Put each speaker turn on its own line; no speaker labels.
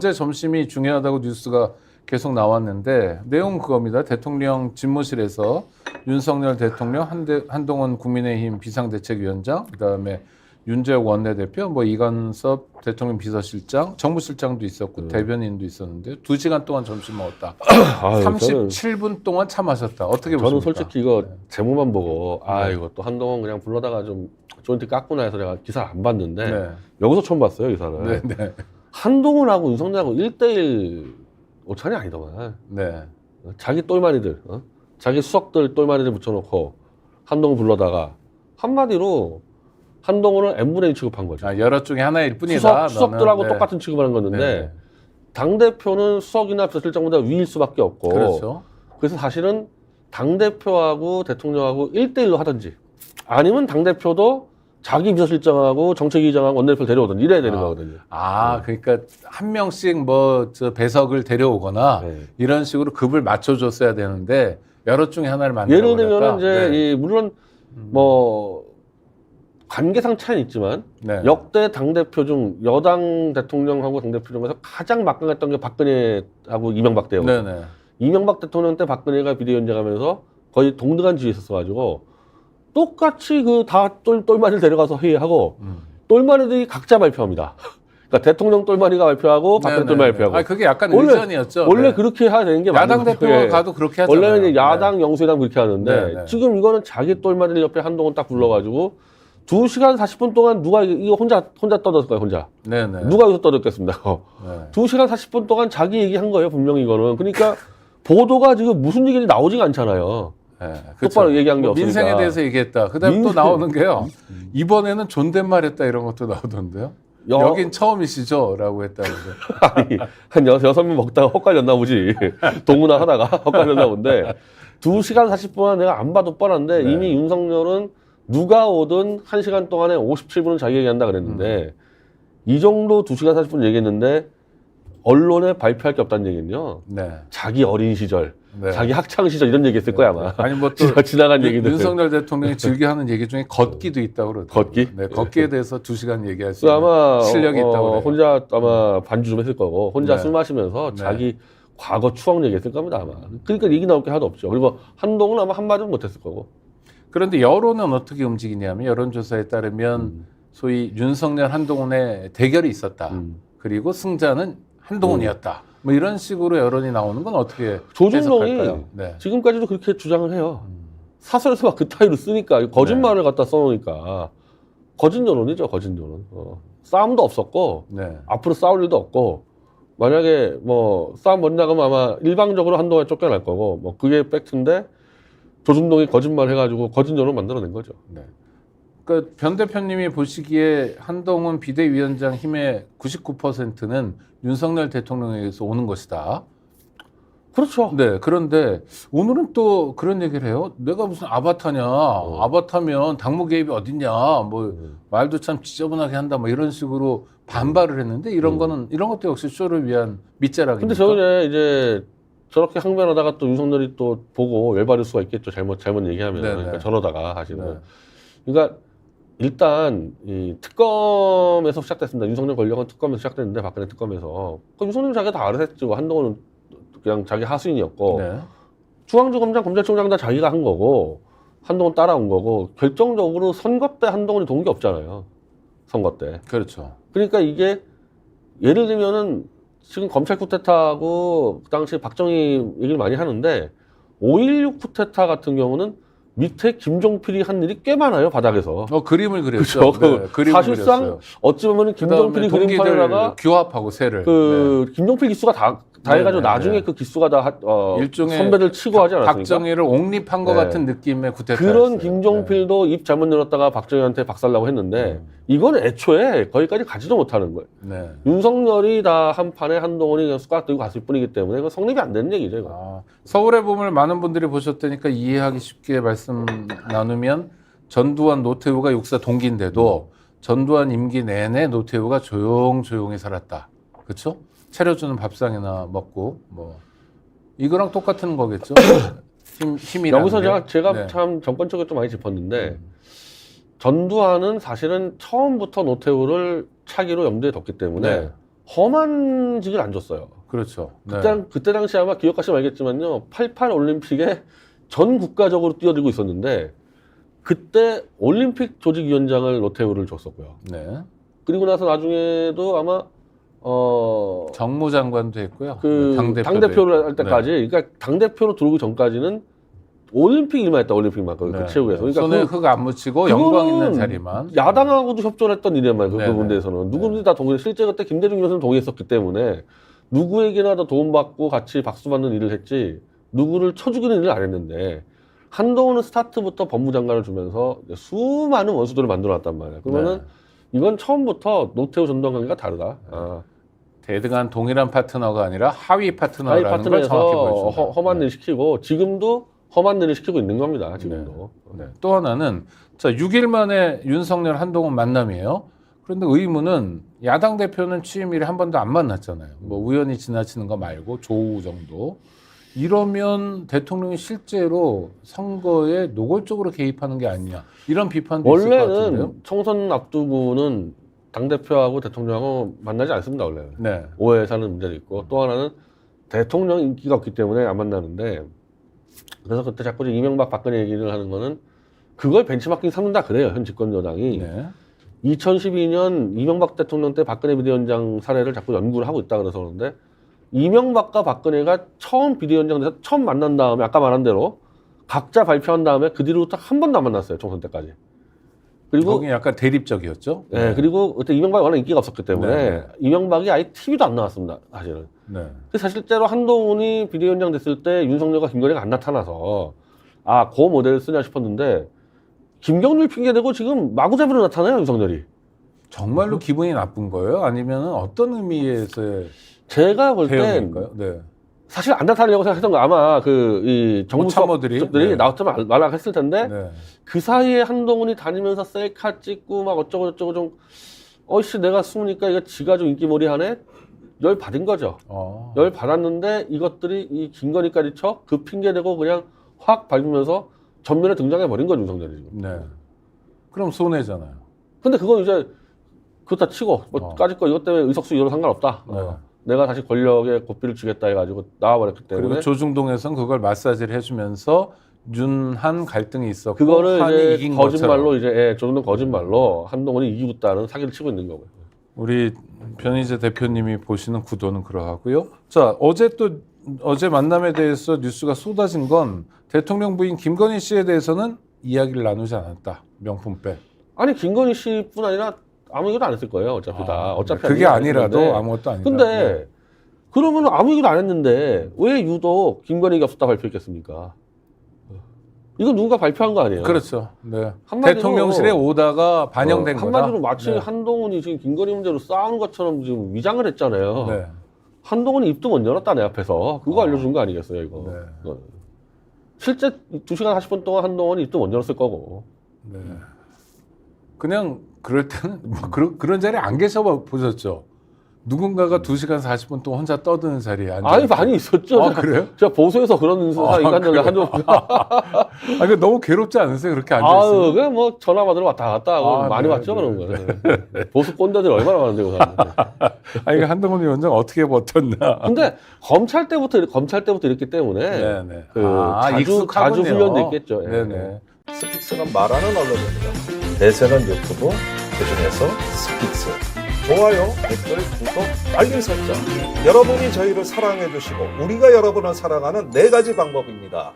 어제 점심이 중요하다고 뉴스가 계속 나왔는데 내용은 그겁니다. 대통령 집무실에서 윤석열 대통령, 한동훈 국민의힘 비상대책위원장, 그다음에 윤재욱 원내대표, 뭐 이관섭 대통령 비서실장, 정무실장도 있었고 대변인도 있었는데 2시간 동안 점심 먹었다. 37분 동안 차 마셨다. 어떻게 보십니까?
저는 솔직히 이거 제목만 보고 이거 또 한동훈 그냥 불러다가 좀 조인트 깎구나 해서 내가 기사를 안 봤는데 여기서 처음 봤어요, 기사를. 한동훈하고 윤석열하고 1대1 오찬이 아니더만. 자기 똘마니들, 자기 수석들 똘마니들 붙여놓고 한동훈 불러다가 한마디로 한동훈을 n분의 1 취급한 거죠.
여러 중에 하나일 뿐이다.
수석들하고 똑같은 취급을 한 건데 당대표는 수석이나 비서실장보다 위일 수밖에 없고
그렇죠.
그래서 사실은 당대표하고 대통령하고 1대1로 하든지 아니면 당대표도 자기 비서실장하고 정책위의장하고 원내대표 데려오든지 이래야 되는 거거든요.
그러니까 한 명씩 뭐 저 배석을 데려오거나 이런 식으로 급을 맞춰줬어야 되는데 여러 중에 하나를 만들어
예를 들면 이제 물론 뭐 관계상 차이는 있지만 역대 당대표 중 여당 대통령하고 당대표 중에서 가장 막강했던 게 박근혜하고 이명박 때였거든요. 이명박 대통령 때 박근혜가 비대위원장하면서 거의 동등한 지위에 있었어가지고 똑같이 그 다 똘마니를 데려가서 회의하고 똘마니들이 각자 발표합니다. 그러니까 대통령 똘마니가 발표하고 박근혜 똘마니 발표하고.
그게 약간 의전이었죠.
원래 그렇게 해야 되는 게
야당 대표가 가도 그렇게 하잖아요.
원래는 이제 야당 영수회담 그렇게 하는데 지금 이거는 자기 똘마니 옆에 한동훈 딱 불러가지고 2시간 40분 동안 누가 이거 혼자 떠들었을까요, 혼자? 누가 여기서 떠들겠습니다. 2시간 40분 동안 자기 얘기한 거예요, 분명히 이거는. 그러니까 보도가 지금 무슨 얘기인지 나오지가 않잖아요. 똑바로 얘기한 게 없으니까.
민생에 대해서 얘기했다. 그다음 또 나오는 게요. 이번에는 존댓말 했다 이런 것도 나오던데요. 여긴 처음이시죠? 라고 했다는데.
아니, 한 6명 먹다가 헛갈렸나 보지. 동문화 하다가 헛갈렸나 본데 2시간 40분은 내가 안 봐도 뻔한데 이미 윤석열은 누가 오든 1시간 동안에 57분은 자기 얘기한다 그랬는데 이 정도 2시간 40분 얘기했는데 언론에 발표할 게 없다는 얘기는요. 자기 어린 시절, 자기 학창 시절 이런 얘기 했을 거야 아마.
아니 뭐 또
지나간 얘기들.
윤석열 대통령이 즐겨하는 얘기 중에 걷기도 있다고 그러더라고요.
걷기?
걷기에 대해서 2시간 얘기할 수 있는
아마
실력이 있다고 그래요.
혼자 아마 반주 좀 했을 거고 혼자 술 마시면서 자기 과거 추억 얘기했을 겁니다 아마. 그러니까 얘기 나올 게 하나도 없죠. 그리고 한동훈은 아마 한마디도 못했을 거고.
그런데 여론은 어떻게 움직이냐면 여론조사에 따르면 소위 윤석열 한동훈의 대결이 있었다. 그리고 승자는 한동훈이었다. 뭐 이런 식으로 여론이 나오는 건 어떻게
조중동이 지금까지도 그렇게 주장을 해요. 사설에서 막 그 타이로 쓰니까 거짓말을 갖다 써놓으니까 거짓 여론이죠. 거짓 여론. 싸움도 없었고 앞으로 싸울 일도 없고 만약에 뭐 싸움 먼저 나가면 아마 일방적으로 한동훈에 쫓겨날 거고 뭐 그게 팩트인데 조중동이 거짓말 해가지고 거짓 여론 만들어낸 거죠.
그러니까 변 대표님이 보시기에 한동훈 비대위원장 힘의 99%는 윤석열 대통령에게서 오는 것이다.
그렇죠.
그런데 오늘은 또 그런 얘기를 해요. 내가 무슨 아바타냐. 아바타면 당무 개입이 어딨냐. 뭐 말도 참 지저분하게 한다. 뭐 이런 식으로 반발을 했는데 이런 것도 역시 쇼를 위한 밑자락입니다.
근데 저는 이제 저렇게 항변하다가 또 윤석열이 또 보고 열받을 수가 있겠죠. 잘못 얘기하면. 그러니까 저러다가 사실은. 그러니까 일단 이 특검에서 시작됐습니다. 윤석열 권력은 특검에서 시작됐는데 박근혜 특검에서 윤석열 자기가 다 알아서 했죠. 한동훈은 그냥 자기 하수인이었고 중앙지검장 검찰총장 다 자기가 한 거고 한동훈 따라온 거고 결정적으로 선거 때 한동훈이 도운 게 없잖아요. 선거 때.
그렇죠.
그러니까 이게 예를 들면은 지금 검찰 쿠데타하고 그 당시 박정희 얘기를 많이 하는데 5.16 쿠데타 같은 경우는 밑에 김종필이 한 일이 꽤 많아요, 바닥에서.
그림을 그렸죠.
그림을 사실상 그렸어요. 어찌 보면 김종필이 그림판에다가
규합하고 세를.
김종필 기수가 다 해가지고 나중에 그 기수가 다
일종의
선배들 치고 하지 않았습니까?
박정희를 옹립한 것 같은 느낌의 쿠데타였어요.
그런 김종필도 입 잘못 열었다가 박정희한테 박살나고 했는데 이건 애초에 거기까지 가지도 못하는 거예요. 윤석열이 다 한 판에 한동훈이 그냥 숟가락 들고 갔을 뿐이기 때문에 이거 성립이 안 되는 얘기죠. 이거.
서울의 봄을 많은 분들이 보셨다니까 이해하기 쉽게 말씀 나누면 전두환 노태우가 육사 동기인데도 전두환 임기 내내 노태우가 조용히 살았다. 그렇죠? 차려주는 밥상이나 먹고 뭐 이거랑 똑같은 거겠죠. 힘이라는
여기서 제가 참 정권적으로 좀 많이 짚었는데 전두환은 사실은 처음부터 노태우를 차기로 염두에 뒀기 때문에 험한 직을 안 줬어요.
그렇죠. 네.
그때 당시 아마 기억하시면 알겠지만요. 88 올림픽에 전 국가적으로 뛰어들고 있었는데 그때 올림픽 조직위원장을 노태우를 줬었고요.
네.
그리고 나서 나중에도 아마
정무장관도 했고요.
그 당대표를 할 때까지,
네.
그러니까 당대표로 들어오기 전까지는 올림픽 일만 했다. 올림픽만 그
네.
체육에서. 그러니까
손에 흙 안 묻히고 영광 있는 자리만.
야당하고도 협조했던 일이란 말이에요. 그
네.
부분에서는 누구든지 다 동의. 실제 그때 김대중 의원은 동의했었기 때문에 누구에게나 다 도움받고 같이 박수 받는 일을 했지 누구를 쳐 죽이는 일을 안 했는데 한동훈은 스타트부터 법무장관을 주면서 수많은 원수들을 만들어놨단 말이에요. 그러면은
네.
이건 처음부터 노태우 전두환 관계가 다르다.
대등한 동일한 파트너가 아니라 하위 파트너라는
하위
걸 정확히
파트너에서
보여준다.
험한
네.
일 시키고 지금도 험한 일을 시키고 있는 겁니다. 지금도.
네. 또 하나는 자 6일 만에 윤석열 한동훈 만남이에요. 그런데 의문은 야당 대표는 취임일에 한 번도 안 만났잖아요. 뭐 우연히 지나치는 거 말고 조우 정도. 이러면 대통령이 실제로 선거에 노골적으로 개입하는 게 아니냐 이런 비판도 있을 것 같은데요.
원래는 총선 앞두고는 당대표하고 대통령하고 만나지 않습니다. 원래는.
네.
오해 사는 문제도 있고 또 하나는 대통령 인기가 없기 때문에 안 만나는데 그래서 그때 자꾸 이명박 박근혜 얘기를 하는 거는 그걸 벤치마킹 삼는다 그래요. 현 집권 여당이.
네.
2012년 이명박 대통령 때 박근혜 비대위원장 사례를 자꾸 연구를 하고 있다 그래서 그러는데 이명박과 박근혜가 처음 비대위원장 돼서 처음 만난 다음에 아까 말한 대로 각자 발표한 다음에 그 뒤로부터 한 번도 안 만났어요. 총선 때까지. 그리고
거기 약간 대립적이었죠.
네, 그리고 그때 이명박이 워낙 인기가 없었기 때문에
네.
이명박이 아예 TV도 안 나왔습니다. 사실은.
네.
그래서 실제로 한동훈이 비대위원장 됐을 때 윤석열과 김건희가 안 나타나서 아, 그 모델을 쓰냐 싶었는데 김경률 핑계대고 지금 마구잡이로 나타나요, 윤석열이.
정말로 기분이 나쁜 거예요? 아니면 어떤 의미에서의
제가 볼 땐
대응일까요? 네.
사실 안 나타나려고 생각했던 거 아마 이 정부
참모들이
수석들이 나왔으면 말락했을 텐데
네.
그 사이에 한동훈이 다니면서 셀카 찍고 막 어쩌고 좀 어이씨 내가 숨으니까 이거 지가 좀 인기몰이하네 열 받은 거죠. 열 받았는데 이것들이 이 김건희까지 쳐 그 핑계 대고 그냥 확 밟으면서 전면에 등장해 버린 거죠 윤석열이 지금.
네. 그럼 손해잖아요.
근데 그건 이제 그렇다 치고 뭐 까짓 거 이것 때문에 의석수 이거로 상관없다.
네.
내가 다시 권력에 고삐를 주겠다 해가지고 나와버렸기 때문에.
그리고 조중동에서는 그걸 마사지를 해주면서 윤한 갈등이 있었고
그거를
한이
이제
이긴
거짓말로
것처럼.
이제 조중동 거짓말로 한동훈이 이기고 있다는 사기를 치고 있는 거고요.
우리 변희재 대표님이 보시는 구도는 그러하고요. 자 어제 만남에 대해서 뉴스가 쏟아진 건 대통령 부인 김건희 씨에 대해서는 이야기를 나누지 않았다. 명품 빼.
아니 김건희 씨뿐 아니라 아무 얘기도 안 했을 거예요. 어차피 다. 어차피
그게 아니라도
했는데.
아무것도 아니다.
근데
네.
그러면 아무 얘기도 안 했는데 왜 유독 김건희가 없었다 발표했겠습니까? 이건 누군가 발표한 거 아니에요?
그렇죠. 네.
한마디로-
대통령실에 오다가 반영된 거다.
한마디로 마치
네.
한동훈이 지금 김건희 문제로 싸우는 것처럼 지금 위장을 했잖아요.
네.
한동훈이 입도 못 열었다 내 앞에서. 그거 알려준 거 아니겠어요 이거.
네.
실제 2시간 40분 동안 한동훈이 입도 못 열었을 거고.
네. 그냥 그럴 때는 뭐 그런 자리에 안 계셔 보셨죠? 누군가가 2시간 40분 동안 혼자 떠드는 자리에 앉아.
아니 많이 있었죠.
아, 그래요?
제가 보수에서 그런 인간들 한두 번.
아, 그 너무 괴롭지 않으세요? 그렇게 앉아
아유,
있으면.
그냥 뭐 전화 받으러 왔다 갔다 하고
아,
많이
네,
왔죠
네,
그런 거. 보수 꼰대들이 얼마나 많은데 그 사람.
아, 이거 한동훈 위원장 어떻게 버텼나?
근데 검찰 때부터 이랬기 때문에
네네.
그 자주 훈련도 있겠죠. 예.
네네.
스픽스가 말하는 언론입니다. 대세는 유튜브, 그중에서 스픽스. 좋아요, 댓글, 구독, 알림 설정. 여러분이 저희를 사랑해 주시고 우리가 여러분을 사랑하는 4가지 방법입니다.